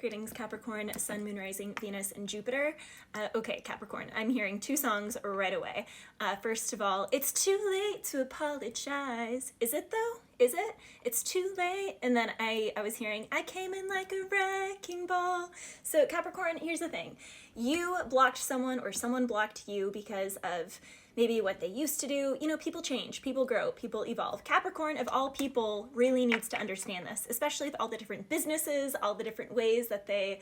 Greetings, Capricorn, Sun, Moon, Rising, Venus, and Jupiter. Okay, Capricorn, I'm hearing two songs right away. First of all, it's too late to apologize. Is it though? Is it? It's too late. And then I was hearing, I came in like a wrecking ball. So Capricorn, here's the thing. You blocked someone or someone blocked you because of maybe what they used to do. You know, people change, people grow, people evolve. Capricorn, of all people, really needs to understand this, especially with all the different businesses, all the different ways that they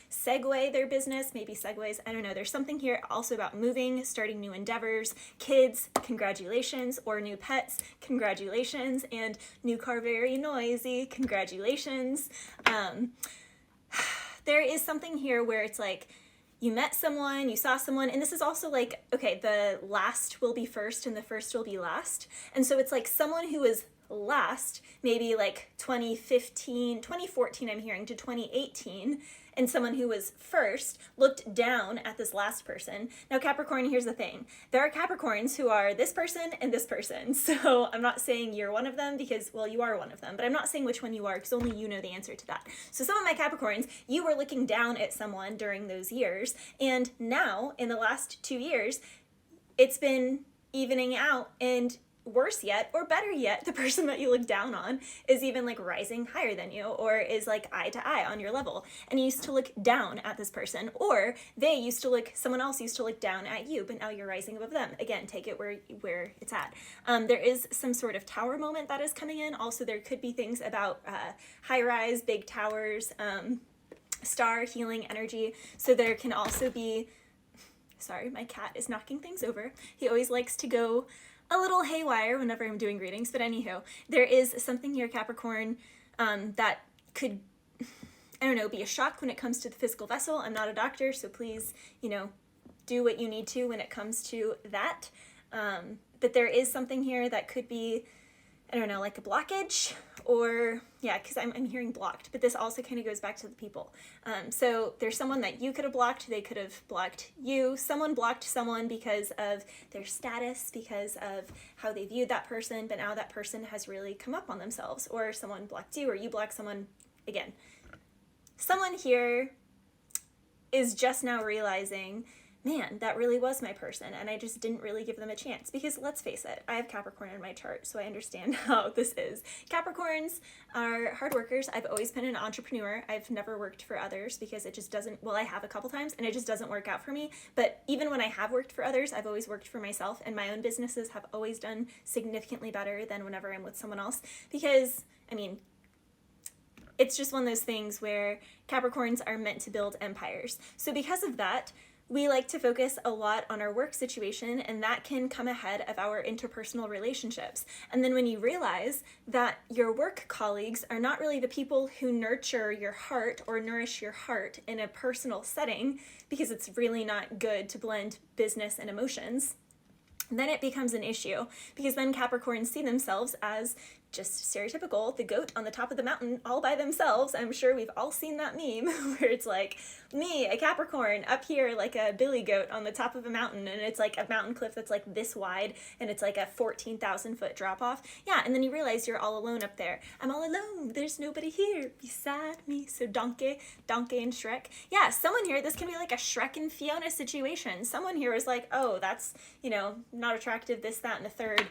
segue their business, maybe segues, I don't know. There's something here also about moving, starting new endeavors, kids, congratulations, or new pets, congratulations, and new car, very noisy, congratulations. There is something here where it's like, you met someone, you saw someone, and this is also like, okay, the last will be first and the first will be last. And so it's like someone who was last, maybe like 2014, I'm hearing, to 2018, and someone who was first looked down at this last person. Now, Capricorn, here's the thing. There are Capricorns who are this person and this person. So I'm not saying you're one of them because, well, you are one of them, but I'm not saying which one you are because only you know the answer to that. So some of my Capricorns, you were looking down at someone during those years, and now in the last 2 years, it's been evening out, and worse yet, or better yet, the person that you look down on is even like rising higher than you, or is like eye to eye on your level. And you used to look down at this person, or someone else used to look down at you, but now you're rising above them. Again, take it where it's at. There is some sort of tower moment that is coming in. Also, there could be things about high rise, big towers, star healing energy. So there can also be, sorry, my cat is knocking things over. He always likes to go a little haywire whenever I'm doing readings, but anywho, there is something here, Capricorn, that could, I don't know, be a shock when it comes to the physical vessel. I'm not a doctor, so please, do what you need to when it comes to that. But there is something here that could be, I don't know, like a blockage, or, yeah, because I'm hearing blocked, but this also kind of goes back to the people. So there's someone that you could have blocked, they could have blocked you. Someone blocked someone because of their status, because of how they viewed that person, but now that person has really come up on themselves, or someone blocked you, or you blocked someone. Again, someone here is just now realizing, man, that really was my person, and I just didn't really give them a chance. Because let's face it, I have Capricorn in my chart, so I understand how this is. Capricorns are hard workers. I've always been an entrepreneur. I've never worked for others because it just doesn't, well, I have a couple times, and it just doesn't work out for me. But even when I have worked for others, I've always worked for myself, and my own businesses have always done significantly better than whenever I'm with someone else. Because, it's just one of those things where Capricorns are meant to build empires. So because of that, we like to focus a lot on our work situation, and that can come ahead of our interpersonal relationships. And then when you realize that your work colleagues are not really the people who nurture your heart or nourish your heart in a personal setting, because it's really not good to blend business and emotions, then it becomes an issue, because then Capricorns see themselves as just stereotypical, the goat on the top of the mountain all by themselves. I'm sure we've all seen that meme where it's like me, a Capricorn, up here like a billy goat on the top of a mountain, and it's like a mountain cliff that's like this wide, and it's like a 14,000 foot drop off. Yeah, and then you realize you're all alone up there. I'm all alone. There's nobody here beside me. So Donkey and Shrek. Yeah, someone here, this can be like a Shrek and Fiona situation. Someone here is like, oh, that's, not attractive, this, that, and the third.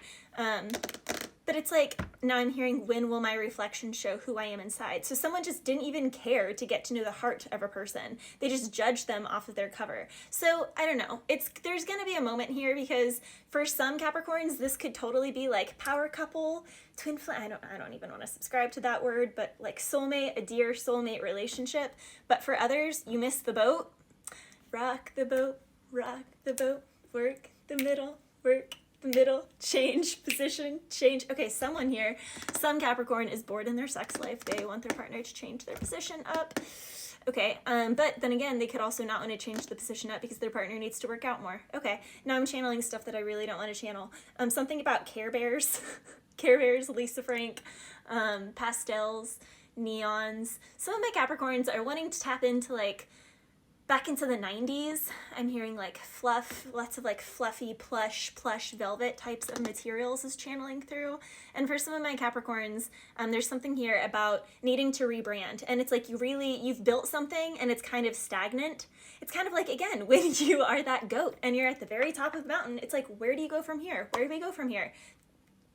But it's like, now I'm hearing, when will my reflection show who I am inside? So someone just didn't even care to get to know the heart of a person. They just judged them off of their cover. So I don't know. There's going to be a moment here, because for some Capricorns, this could totally be like power couple, twin flame. I don't even want to subscribe to that word, but like soulmate, a dear soulmate relationship. But for others, you missed the boat. Rock the boat, work the middle, work the middle, change position, change. Okay, someone here, some Capricorn is bored in their sex life. They want their partner to change their position up. Okay, but then again, they could also not want to change the position up because their partner needs to work out more. Okay, now I'm channeling stuff that I really don't want to channel. Something about Care Bears, Care Bears, Lisa Frank, pastels, neons. Some of my Capricorns are wanting to tap into like back into the 90s, I'm hearing like fluff, lots of like fluffy plush velvet types of materials is channeling through. And for some of my Capricorns, there's something here about needing to rebrand. And it's like you've built something and it's kind of stagnant. It's kind of like, again, when you are that goat and you're at the very top of the mountain, it's like, where do you go from here? Where do we go from here?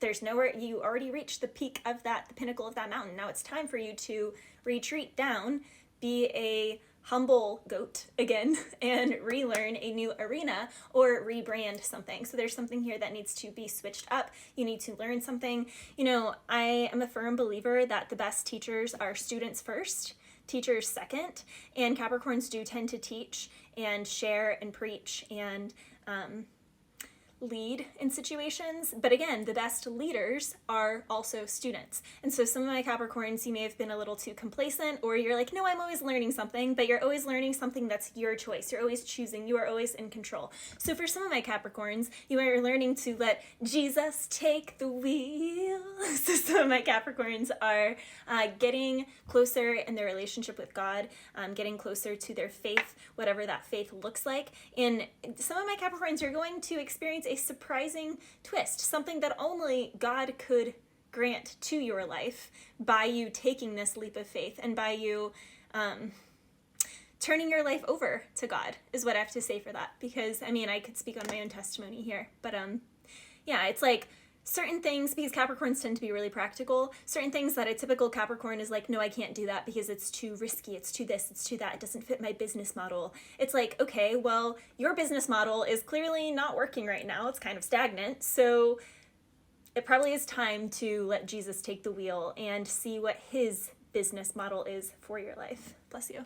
There's nowhere. You already reached the peak of that, the pinnacle of that mountain. Now it's time for you to retreat down, be a humble goat again, and relearn a new arena or rebrand something. So there's something here that needs to be switched up. You need to learn something. You know, I am a firm believer that the best teachers are students first, teachers second, and Capricorns do tend to teach and share and preach and lead in situations, but again, the best leaders are also students. And so some of my Capricorns, you may have been a little too complacent, or you're like, no, I'm always learning something, but you're always learning something that's your choice. You're always choosing. You are always in control. So for some of my Capricorns, you are learning to let Jesus take the wheel. So some of my Capricorns are getting closer in their relationship with God, getting closer to their faith, whatever that faith looks like. And some of my Capricorns are going to experience a surprising twist, something that only God could grant to your life by you taking this leap of faith and by you turning your life over to God, is what I have to say for that. Because, I mean, I could speak on my own testimony here, but yeah, it's like certain things, because Capricorns tend to be really practical, certain things that a typical Capricorn is like, no, I can't do that because it's too risky, it's too this, it's too that, it doesn't fit my business model. It's like, okay, well, your business model is clearly not working right now, it's kind of stagnant, so it probably is time to let Jesus take the wheel and see what his business model is for your life. Bless you.